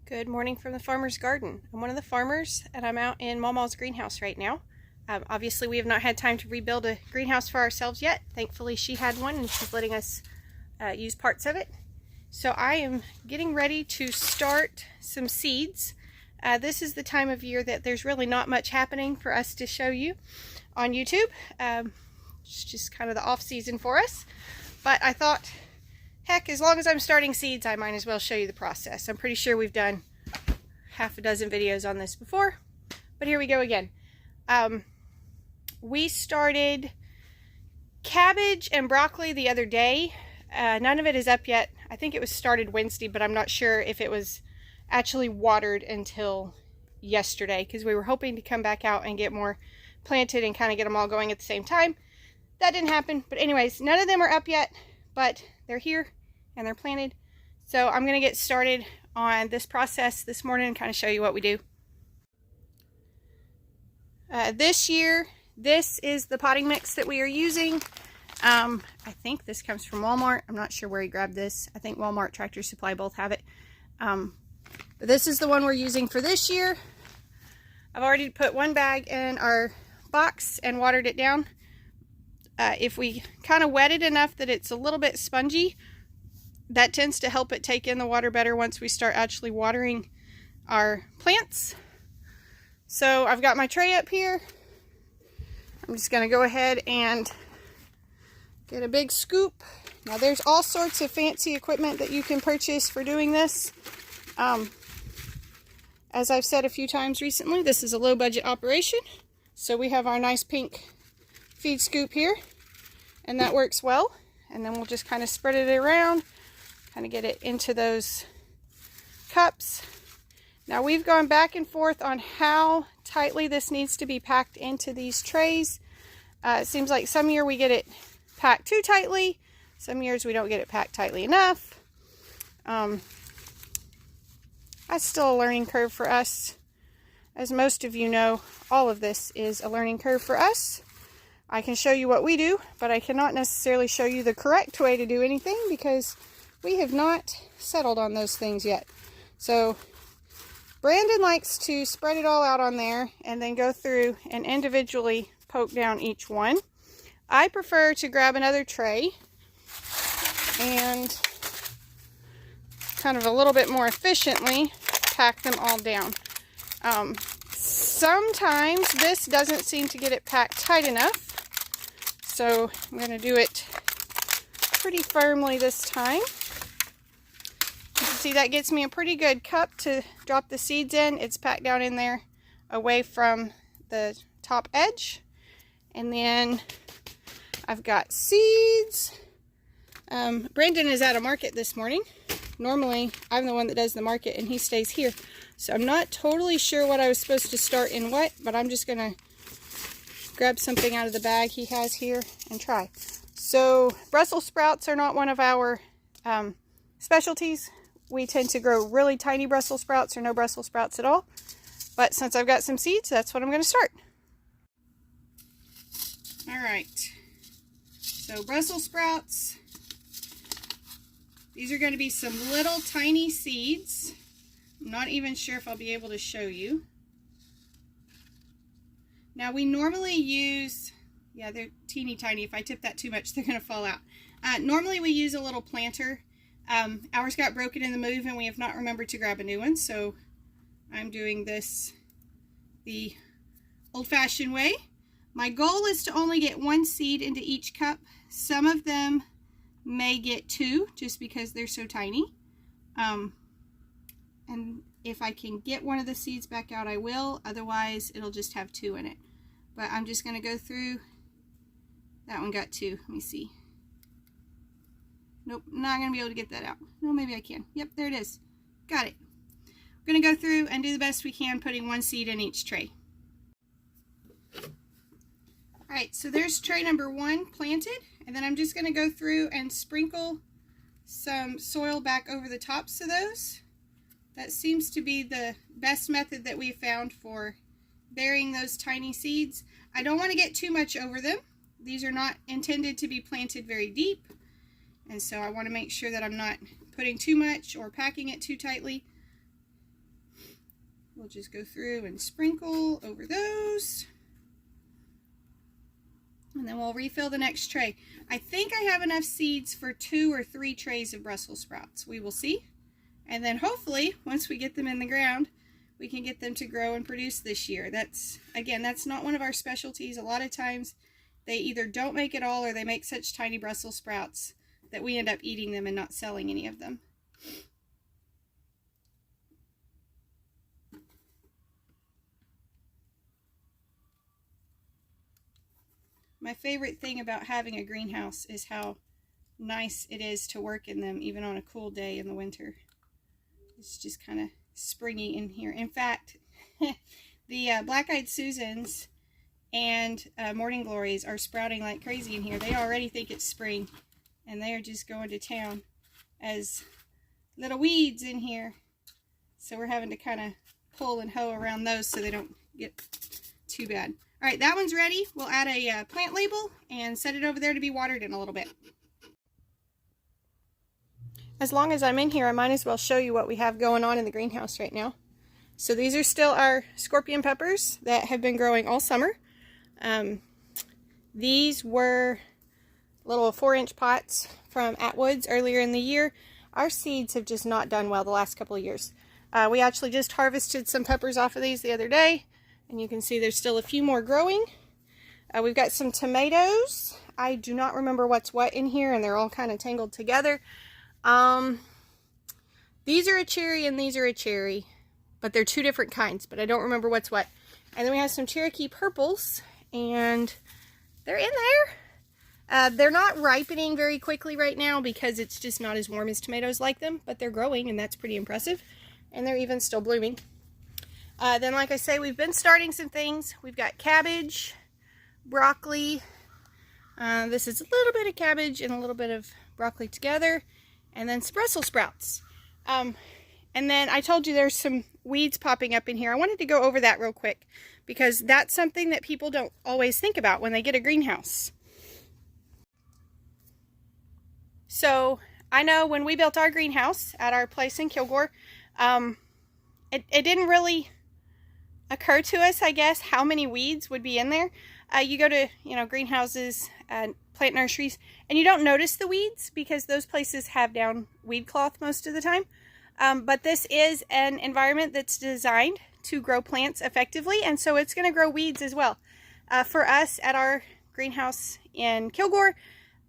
Good morning from the farmer's garden. I'm one of the farmers and I'm out in Mama's greenhouse right now. Obviously we have not had time to rebuild a greenhouse for ourselves yet. Thankfully she had one and she's letting us use parts of it. So I am getting ready to start some seeds. This is the time of year that there's really not much happening for us to show you on YouTube. It's just kind of the off season for us. But I thought, heck, as long as I'm starting seeds, I might as well show you the process. I'm pretty sure we've done half a dozen videos on this before, but here we go again. We started cabbage and broccoli the other day. None of it is up yet. I think it was started Wednesday, but I'm not sure if it was actually watered until yesterday because we were hoping to come back out and get more planted and kind of get them all going at the same time. That didn't happen, but anyways, none of them are up yet, but they're here and they're planted. So I'm going to get started on this process this morning and kind of show you what we do. This year, this is the potting mix that we are using. I think this comes from Walmart. I'm not sure where he grabbed this. I think Walmart, Tractor Supply both have it. But this is the one we're using for this year. I've already put one bag in our box and watered it down. If we kind of wet it enough that it's a little bit spongy, that tends to help it take in the water better once we start actually watering our plants. So I've got my tray up here. I'm just going to go ahead and get a big scoop. Now there's all sorts of fancy equipment that you can purchase for doing this. As I've said a few times recently, this is a low budget operation. So we have our nice pink feed scoop here, and that works well. And then we'll just kind of spread it around, kind of get it into those cups. Now we've gone back and forth on how tightly this needs to be packed into these trays. It seems like some year we get it packed too tightly, some years we don't get it packed tightly enough. That's still a learning curve for us. As most of you know, all of this is a learning curve for us. I can show you what we do, but I cannot necessarily show you the correct way to do anything because we have not settled on those things yet. So Brandon likes to spread it all out on there and then go through and individually poke down each one. I prefer to grab another tray and kind of a little bit more efficiently pack them all down. Sometimes this doesn't seem to get it packed tight enough. So I'm going to do it pretty firmly this time. You can see that gets me a pretty good cup to drop the seeds in. It's packed down in there away from the top edge. And then I've got seeds. Brandon is at a market this morning. Normally I'm the one that does the market and he stays here. So I'm not totally sure what I was supposed to start in what, but I'm just going to grab something out of the bag he has here and try. So Brussels sprouts are not one of our specialties. We tend to grow really tiny Brussels sprouts or no Brussels sprouts at all. But since I've got some seeds, that's what I'm going to start. Alright, so Brussels sprouts. These are going to be some little tiny seeds. I'm not even sure if I'll be able to show you. Now we normally use, yeah, they're teeny tiny. If I tip that too much, they're going to fall out. Normally we use a little planter. Ours got broken in the move and we have not remembered to grab a new one. So I'm doing this the old-fashioned way. My goal is to only get one seed into each cup. Some of them may get two just because they're so tiny. And if I can get one of the seeds back out, I will. Otherwise, it'll just have two in it. But I'm just going to go through. That one got two. Let me see. Nope, not going to be able to get that out. No, maybe I can. Yep, there it is. Got it. We're going to go through and do the best we can, putting one seed in each tray. Alright, so there's tray number one planted. And then I'm just going to go through and sprinkle some soil back over the tops of those. That seems to be the best method that we found for burying those tiny seeds. I don't want to get too much over them. These are not intended to be planted very deep. And so I want to make sure that I'm not putting too much or packing it too tightly. we'll just go through and sprinkle over those. And then we'll refill the next tray. I think I have enough seeds for 2 or 3 trays of Brussels sprouts. We will see. And then hopefully, once we get them in the ground, we can get them to grow and produce this year. That's not one of our specialties. A lot of times, they either don't make it all or they make such tiny Brussels sprouts that we end up eating them and not selling any of them. My favorite thing about having a greenhouse is how nice it is to work in them, even on a cool day in the winter. It's just kind of springy in here. In fact, the Black-Eyed Susans and Morning Glories are sprouting like crazy in here. They already think it's spring, and they are just going to town as little weeds in here. So we're having to kind of pull and hoe around those so they don't get too bad. All right, that one's ready. We'll add a plant label and set it over there to be watered in a little bit. As long as I'm in here, I might as well show you what we have going on in the greenhouse right now. So these are still our scorpion peppers that have been growing all summer. These were little 4-inch pots from Atwoods earlier in the year. Our seeds have just not done well the last couple of years. We actually just harvested some peppers off of these the other day. And you can see there's still a few more growing. We've got some tomatoes. I do not remember what's what in here, and they're all kind of tangled together. These are a cherry and these are a cherry, but they're 2 different kinds, but I don't remember what's what. And then we have some Cherokee purples, and they're in there. They're not ripening very quickly right now because it's just not as warm as tomatoes like them, but they're growing, and that's pretty impressive. And they're even still blooming. Then, like I say, we've been starting some things. We've got cabbage, broccoli. This is a little bit of cabbage and a little bit of broccoli together. And then some Brussels sprouts. And then I told you there's some weeds popping up in here. I wanted to go over that real quick because that's something that people don't always think about when they get a greenhouse. So I know when we built our greenhouse at our place in Kilgore, it didn't really occur to us, I guess, how many weeds would be in there. You go to, greenhouses and plant nurseries, and you don't notice the weeds because those places have down weed cloth most of the time. But this is an environment that's designed to grow plants effectively, and so it's going to grow weeds as well. For us at our greenhouse in Kilgore,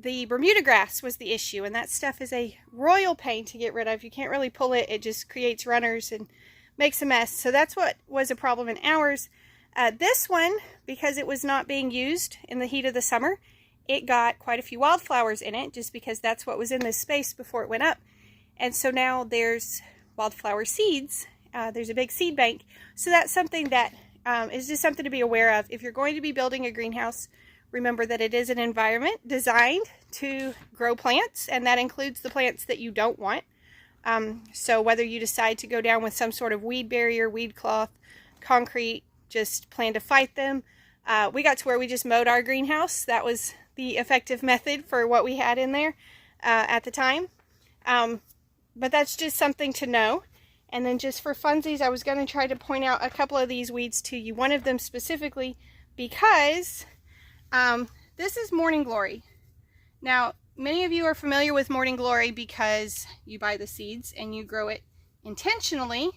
the Bermuda grass was the issue, and that stuff is a royal pain to get rid of. You can't really pull it. It just creates runners and makes a mess. So that's what was a problem in ours. This one, because it was not being used in the heat of the summer, it got quite a few wildflowers in it just because that's what was in this space before it went up. And so now there's wildflower seeds. There's a big seed bank. So that's something that is just something to be aware of. If you're going to be building a greenhouse, remember that it is an environment designed to grow plants, and that includes the plants that you don't want. So whether you decide to go down with some sort of weed barrier, weed cloth, concrete, just plan to fight them. We got to where we just mowed our greenhouse. That was the effective method for what we had in there at the time. But that's just something to know. And then just for funsies, I was going to try to point out a couple of these weeds to you. One of them specifically because this is Morning Glory. Now, many of you are familiar with Morning Glory because you buy the seeds and you grow it intentionally.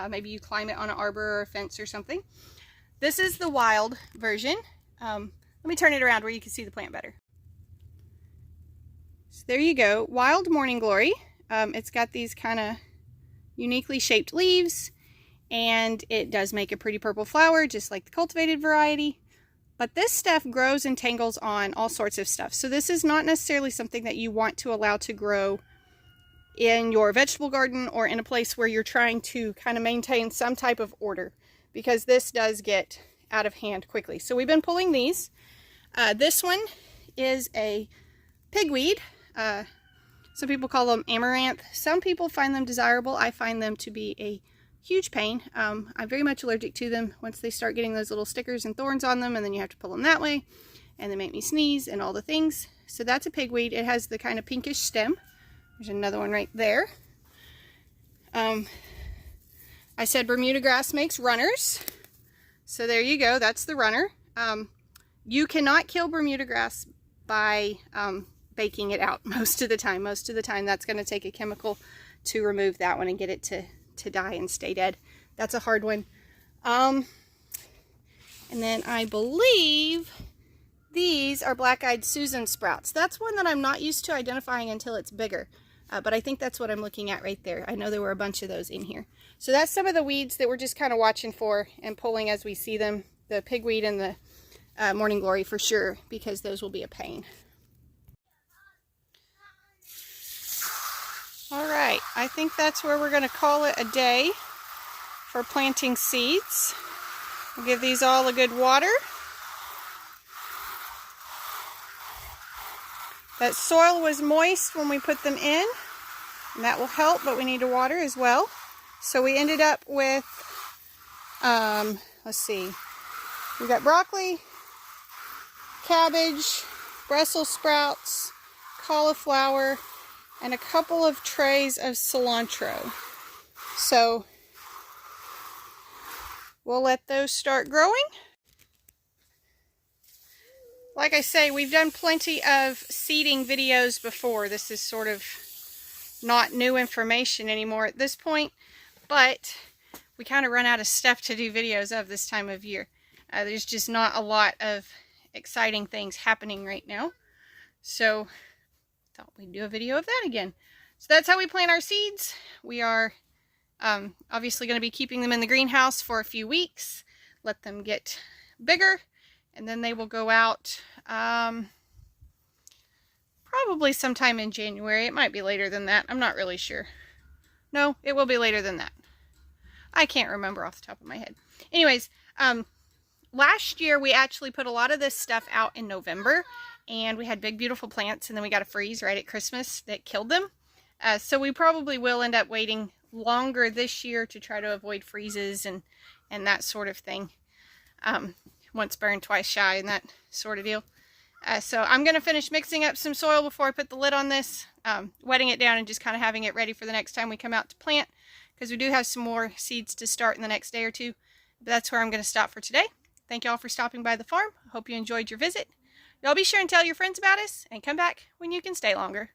Maybe you climb it on an arbor or a fence or something. This is the wild version. Let me turn it around where you can see the plant better. So there you go, wild Morning Glory. It's got these kind of uniquely shaped leaves, and it does make a pretty purple flower just like the cultivated variety. But this stuff grows and tangles on all sorts of stuff. So this is not necessarily something that you want to allow to grow in your vegetable garden or in a place where you're trying to kind of maintain some type of order, because this does get out of hand quickly. So we've been pulling these. This one is a pigweed. Some people call them amaranth. Some people find them desirable. I find them to be a huge pain. I'm very much allergic to them once they start getting those little stickers and thorns on them, and then you have to pull them that way, and they make me sneeze and all the things. So that's a pigweed. It has the kind of pinkish stem. There's another one right there. I I said Bermuda grass makes runners. So there you go, that's the runner. You cannot kill Bermuda grass by baking it out most of the time. Most of the time that's going to take a chemical to remove that one and get it to die and stay dead. That's a hard one. And then I believe these are Black-Eyed Susan sprouts. That's one that I'm not used to identifying until it's bigger. But I think that's what I'm looking at right there. I know there were a bunch of those in here. So that's some of the weeds that we're just kind of watching for and pulling as we see them. The pigweed and the morning glory for sure, because those will be a pain. All right, I think that's where we're going to call it a day for planting seeds. We'll give these all a good water. That soil was moist when we put them in, and that will help, but we need to water as well. So we ended up with, let's see, we got broccoli, cabbage, Brussels sprouts, cauliflower, and a couple of trays of cilantro. So we'll let those start growing. Like I say, we've done plenty of seeding videos before. This is sort of not new information anymore at this point, but we kind of run out of stuff to do videos of this time of year. There's just not a lot of exciting things happening right now. So thought we'd do a video of that again. So that's how we plant our seeds. We are obviously going to be keeping them in the greenhouse for a few weeks, let them get bigger, and then they will go out probably sometime in January. It might be later than that. I'm not really sure. No, it will be later than that. I can't remember off the top of my head. Anyways, last year we actually put a lot of this stuff out in November, and we had big beautiful plants, and then we got a freeze right at Christmas that killed them. So we probably will end up waiting longer this year to try to avoid freezes and that sort of thing. Once burned, twice shy, and that sort of deal. So I'm going to finish mixing up some soil before I put the lid on this, wetting it down and just kind of having it ready for the next time we come out to plant, because we do have some more seeds to start in the next day or two. But that's where I'm going to stop for today. Thank y'all for stopping by the farm. I hope you enjoyed your visit. Y'all be sure and tell your friends about us, and come back when you can stay longer.